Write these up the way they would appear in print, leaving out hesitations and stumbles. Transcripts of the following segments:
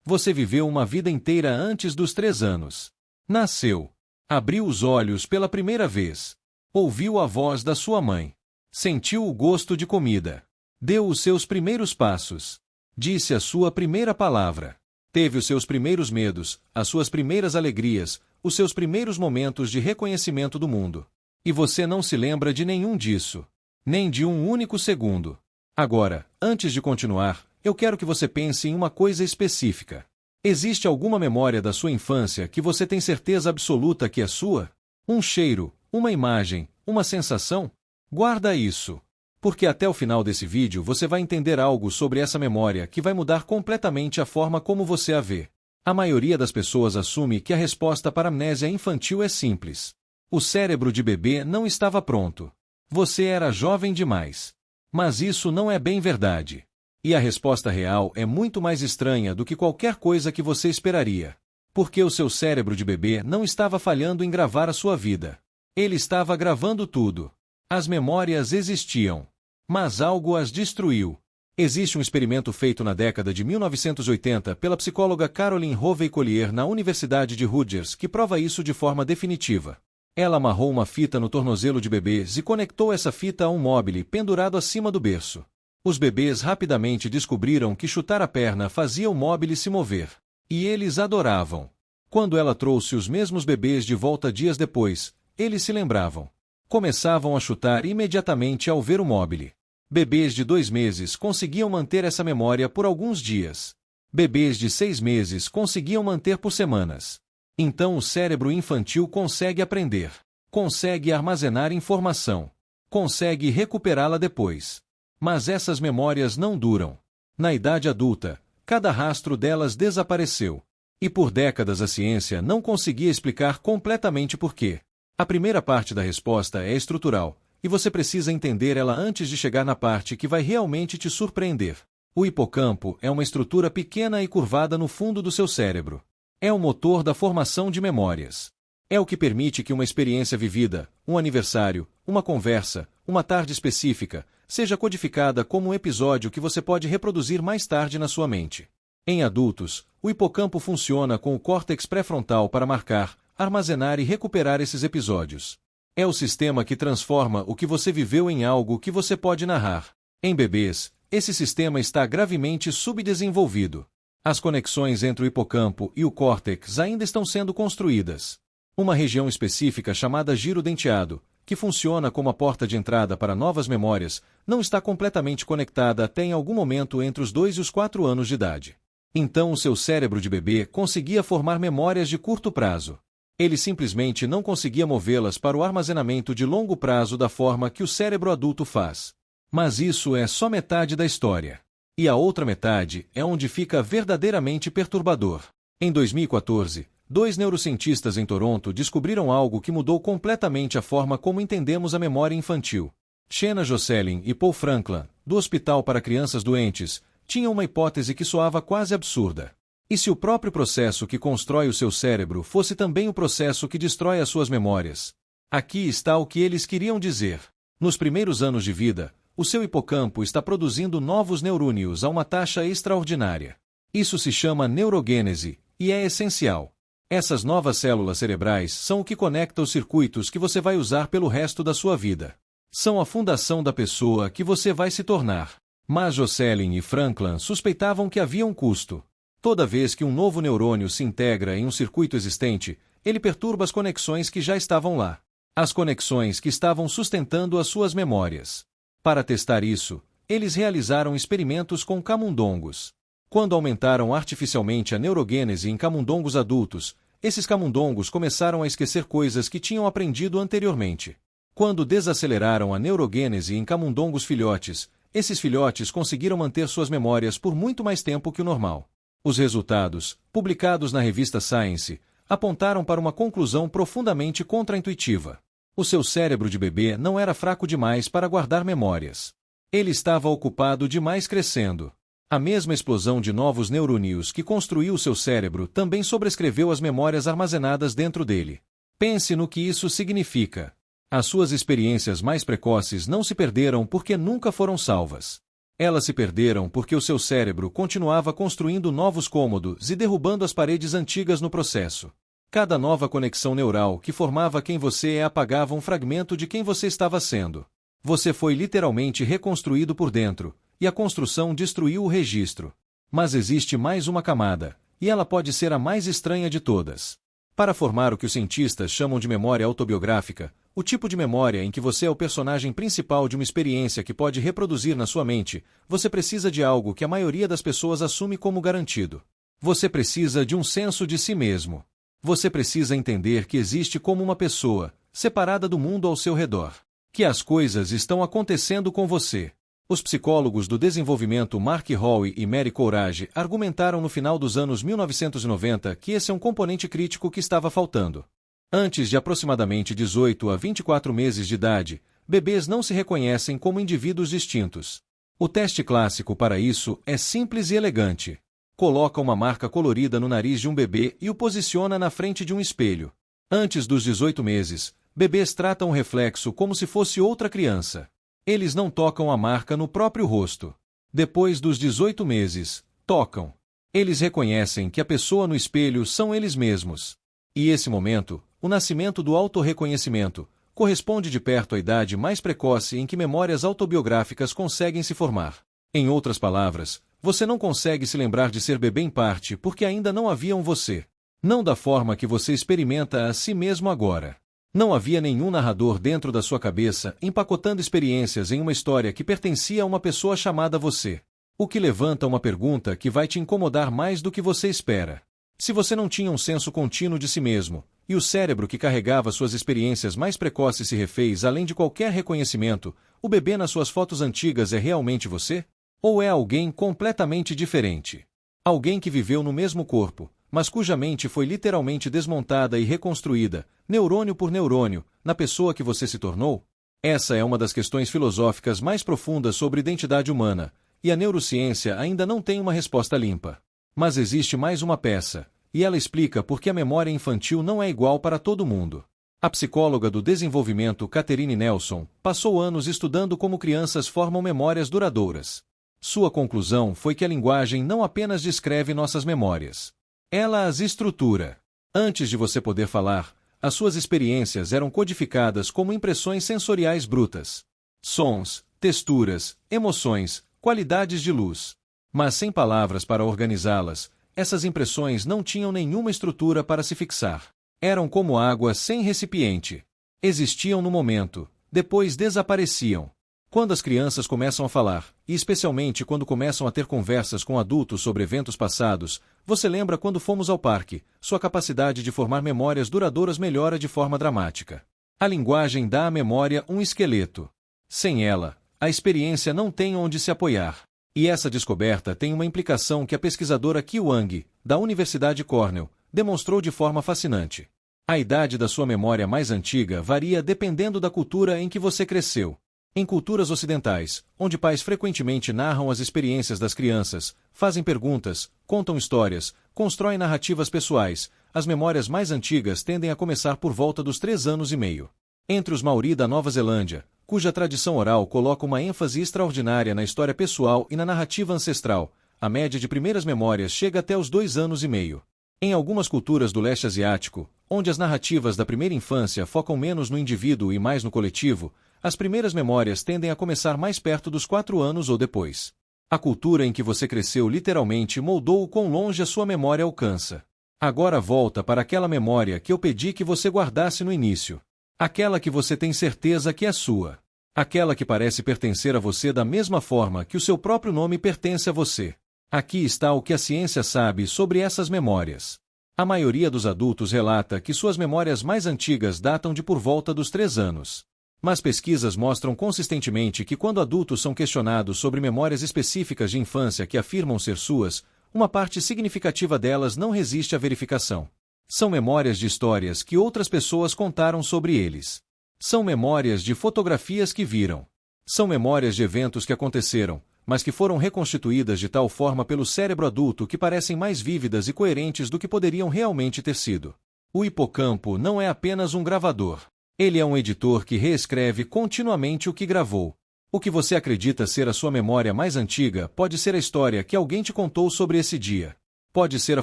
Você viveu uma vida inteira antes dos 3 anos. Nasceu. Abriu os olhos pela primeira vez. Ouviu a voz da sua mãe. Sentiu o gosto de comida. Deu os seus primeiros passos. Disse a sua primeira palavra. Teve os seus primeiros medos, as suas primeiras alegrias, os seus primeiros momentos de reconhecimento do mundo. E você não se lembra de nenhum disso. Nem de um único segundo. Agora, antes de continuar, eu quero que você pense em uma coisa específica. Existe alguma memória da sua infância que você tem certeza absoluta que é sua? Um cheiro, uma imagem, uma sensação? Guarda isso. Porque até o final desse vídeo você vai entender algo sobre essa memória que vai mudar completamente a forma como você a vê. A maioria das pessoas assume que a resposta para a amnésia infantil é simples. O cérebro de bebê não estava pronto. Você era jovem demais. Mas isso não é bem verdade. E a resposta real é muito mais estranha do que qualquer coisa que você esperaria. Porque o seu cérebro de bebê não estava falhando em gravar a sua vida. Ele estava gravando tudo. As memórias existiam. Mas algo as destruiu. Existe um experimento feito na década de 1980 pela psicóloga Caroline Hovey Collier na Universidade de Rutgers que prova isso de forma definitiva. Ela amarrou uma fita no tornozelo de bebês e conectou essa fita a um móbile pendurado acima do berço. Os bebês rapidamente descobriram que chutar a perna fazia o móbile se mover. E eles adoravam. Quando ela trouxe os mesmos bebês de volta dias depois, eles se lembravam. Começavam a chutar imediatamente ao ver o móbile. Bebês de 2 meses conseguiam manter essa memória por alguns dias. Bebês de 6 meses conseguiam manter por semanas. Então o cérebro infantil consegue aprender. Consegue armazenar informação. Consegue recuperá-la depois. Mas essas memórias não duram. Na idade adulta, cada rastro delas desapareceu. E por décadas a ciência não conseguia explicar completamente por quê. A primeira parte da resposta é estrutural, e você precisa entender ela antes de chegar na parte que vai realmente te surpreender. O hipocampo é uma estrutura pequena e curvada no fundo do seu cérebro. É o motor da formação de memórias. É o que permite que uma experiência vivida, um aniversário, uma conversa, uma tarde específica, seja codificada como um episódio que você pode reproduzir mais tarde na sua mente. Em adultos, o hipocampo funciona com o córtex pré-frontal para marcar, armazenar e recuperar esses episódios. É o sistema que transforma o que você viveu em algo que você pode narrar. Em bebês, esse sistema está gravemente subdesenvolvido. As conexões entre o hipocampo e o córtex ainda estão sendo construídas. Uma região específica chamada giro denteado, que funciona como a porta de entrada para novas memórias, não está completamente conectada até em algum momento entre os 2 e os 4 anos de idade. Então o seu cérebro de bebê conseguia formar memórias de curto prazo. Ele simplesmente não conseguia movê-las para o armazenamento de longo prazo da forma que o cérebro adulto faz. Mas isso é só metade da história. E a outra metade é onde fica verdadeiramente perturbador. Em 2014, 2 neurocientistas em Toronto descobriram algo que mudou completamente a forma como entendemos a memória infantil. Shanna Jocelyn e Paul Franklin, do Hospital para Crianças Doentes, tinham uma hipótese que soava quase absurda. E se o próprio processo que constrói o seu cérebro fosse também o processo que destrói as suas memórias? Aqui está o que eles queriam dizer. Nos primeiros anos de vida, o seu hipocampo está produzindo novos neurônios a uma taxa extraordinária. Isso se chama neurogênese, e é essencial. Essas novas células cerebrais são o que conecta os circuitos que você vai usar pelo resto da sua vida. São a fundação da pessoa que você vai se tornar. Mas Jocelyn e Franklin suspeitavam que havia um custo. Toda vez que um novo neurônio se integra em um circuito existente, ele perturba as conexões que já estavam lá. As conexões que estavam sustentando as suas memórias. Para testar isso, eles realizaram experimentos com camundongos. Quando aumentaram artificialmente a neurogênese em camundongos adultos, esses camundongos começaram a esquecer coisas que tinham aprendido anteriormente. Quando desaceleraram a neurogênese em camundongos filhotes, esses filhotes conseguiram manter suas memórias por muito mais tempo que o normal. Os resultados, publicados na revista Science, apontaram para uma conclusão profundamente contraintuitiva. O seu cérebro de bebê não era fraco demais para guardar memórias. Ele estava ocupado demais crescendo. A mesma explosão de novos neurônios que construiu o seu cérebro também sobrescreveu as memórias armazenadas dentro dele. Pense no que isso significa. As suas experiências mais precoces não se perderam porque nunca foram salvas. Elas se perderam porque o seu cérebro continuava construindo novos cômodos e derrubando as paredes antigas no processo. Cada nova conexão neural que formava quem você é apagava um fragmento de quem você estava sendo. Você foi literalmente reconstruído por dentro, e a construção destruiu o registro. Mas existe mais uma camada, e ela pode ser a mais estranha de todas. Para formar o que os cientistas chamam de memória autobiográfica, o tipo de memória em que você é o personagem principal de uma experiência que pode reproduzir na sua mente, você precisa de algo que a maioria das pessoas assume como garantido. Você precisa de um senso de si mesmo. Você precisa entender que existe como uma pessoa, separada do mundo ao seu redor. Que as coisas estão acontecendo com você. Os psicólogos do desenvolvimento Mark Howe e Mary Courage argumentaram no final dos anos 1990 que esse é um componente crítico que estava faltando. Antes de aproximadamente 18 a 24 meses de idade, bebês não se reconhecem como indivíduos distintos. O teste clássico para isso é simples e elegante. Coloca uma marca colorida no nariz de um bebê e o posiciona na frente de um espelho. Antes dos 18 meses, bebês tratam o reflexo como se fosse outra criança. Eles não tocam a marca no próprio rosto. Depois dos 18 meses, tocam. Eles reconhecem que a pessoa no espelho são eles mesmos. E esse momento, o nascimento do autorreconhecimento, corresponde de perto à idade mais precoce em que memórias autobiográficas conseguem se formar. Em outras palavras, você não consegue se lembrar de ser bebê em parte porque ainda não havia um você. Não da forma que você experimenta a si mesmo agora. Não havia nenhum narrador dentro da sua cabeça empacotando experiências em uma história que pertencia a uma pessoa chamada você. O que levanta uma pergunta que vai te incomodar mais do que você espera. Se você não tinha um senso contínuo de si mesmo, e o cérebro que carregava suas experiências mais precoces se refez além de qualquer reconhecimento, o bebê nas suas fotos antigas é realmente você? Ou é alguém completamente diferente? Alguém que viveu no mesmo corpo, mas cuja mente foi literalmente desmontada e reconstruída, neurônio por neurônio, na pessoa que você se tornou? Essa é uma das questões filosóficas mais profundas sobre identidade humana, e a neurociência ainda não tem uma resposta limpa. Mas existe mais uma peça, e ela explica por que a memória infantil não é igual para todo mundo. A psicóloga do desenvolvimento Catherine Nelson passou anos estudando como crianças formam memórias duradouras. Sua conclusão foi que a linguagem não apenas descreve nossas memórias. Ela as estrutura. Antes de você poder falar, as suas experiências eram codificadas como impressões sensoriais brutas. Sons, texturas, emoções, qualidades de luz. Mas sem palavras para organizá-las, essas impressões não tinham nenhuma estrutura para se fixar. Eram como água sem recipiente. Existiam no momento, depois desapareciam. Quando as crianças começam a falar, e especialmente quando começam a ter conversas com adultos sobre eventos passados, você lembra quando fomos ao parque, sua capacidade de formar memórias duradouras melhora de forma dramática. A linguagem dá à memória um esqueleto. Sem ela, a experiência não tem onde se apoiar. E essa descoberta tem uma implicação que a pesquisadora Qi Wang, da Universidade Cornell, demonstrou de forma fascinante. A idade da sua memória mais antiga varia dependendo da cultura em que você cresceu. Em culturas ocidentais, onde pais frequentemente narram as experiências das crianças, fazem perguntas, contam histórias, constroem narrativas pessoais, as memórias mais antigas tendem a começar por volta dos 3 anos e meio. Entre os Maori da Nova Zelândia, cuja tradição oral coloca uma ênfase extraordinária na história pessoal e na narrativa ancestral, a média de primeiras memórias chega até os 2 anos e meio. Em algumas culturas do leste asiático, onde as narrativas da primeira infância focam menos no indivíduo e mais no coletivo, as primeiras memórias tendem a começar mais perto dos 4 anos ou depois. A cultura em que você cresceu literalmente moldou o quão longe a sua memória alcança. Agora volta para aquela memória que eu pedi que você guardasse no início. Aquela que você tem certeza que é sua. Aquela que parece pertencer a você da mesma forma que o seu próprio nome pertence a você. Aqui está o que a ciência sabe sobre essas memórias. A maioria dos adultos relata que suas memórias mais antigas datam de por volta dos 3 anos. Mas pesquisas mostram consistentemente que quando adultos são questionados sobre memórias específicas de infância que afirmam ser suas, uma parte significativa delas não resiste à verificação. São memórias de histórias que outras pessoas contaram sobre eles. São memórias de fotografias que viram. São memórias de eventos que aconteceram, mas que foram reconstituídas de tal forma pelo cérebro adulto que parecem mais vívidas e coerentes do que poderiam realmente ter sido. O hipocampo não é apenas um gravador. Ele é um editor que reescreve continuamente o que gravou. O que você acredita ser a sua memória mais antiga pode ser a história que alguém te contou sobre esse dia. Pode ser a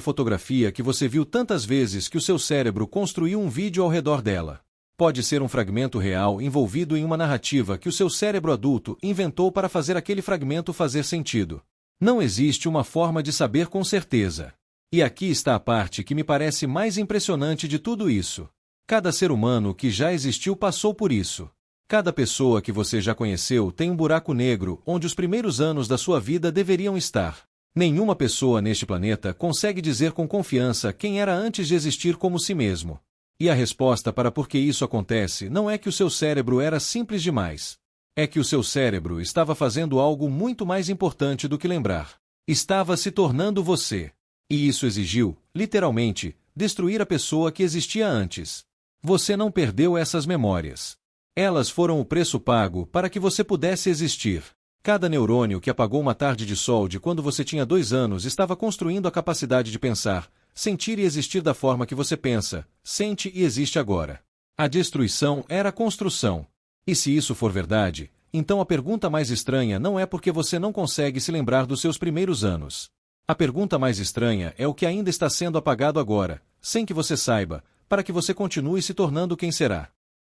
fotografia que você viu tantas vezes que o seu cérebro construiu um vídeo ao redor dela. Pode ser um fragmento real envolvido em uma narrativa que o seu cérebro adulto inventou para fazer aquele fragmento fazer sentido. Não existe uma forma de saber com certeza. E aqui está a parte que me parece mais impressionante de tudo isso. Cada ser humano que já existiu passou por isso. Cada pessoa que você já conheceu tem um buraco negro onde os primeiros anos da sua vida deveriam estar. Nenhuma pessoa neste planeta consegue dizer com confiança quem era antes de existir como si mesmo. E a resposta para por que isso acontece não é que o seu cérebro era simples demais. É que o seu cérebro estava fazendo algo muito mais importante do que lembrar. Estava se tornando você. E isso exigiu, literalmente, destruir a pessoa que existia antes. Você não perdeu essas memórias. Elas foram o preço pago para que você pudesse existir. Cada neurônio que apagou uma tarde de sol de quando você tinha 2 anos estava construindo a capacidade de pensar, sentir e existir da forma que você pensa, sente e existe agora. A destruição era a construção. E se isso for verdade, então a pergunta mais estranha não é porque você não consegue se lembrar dos seus primeiros anos. A pergunta mais estranha é o que ainda está sendo apagado agora, sem que você saiba, para que você continue se tornando quem será.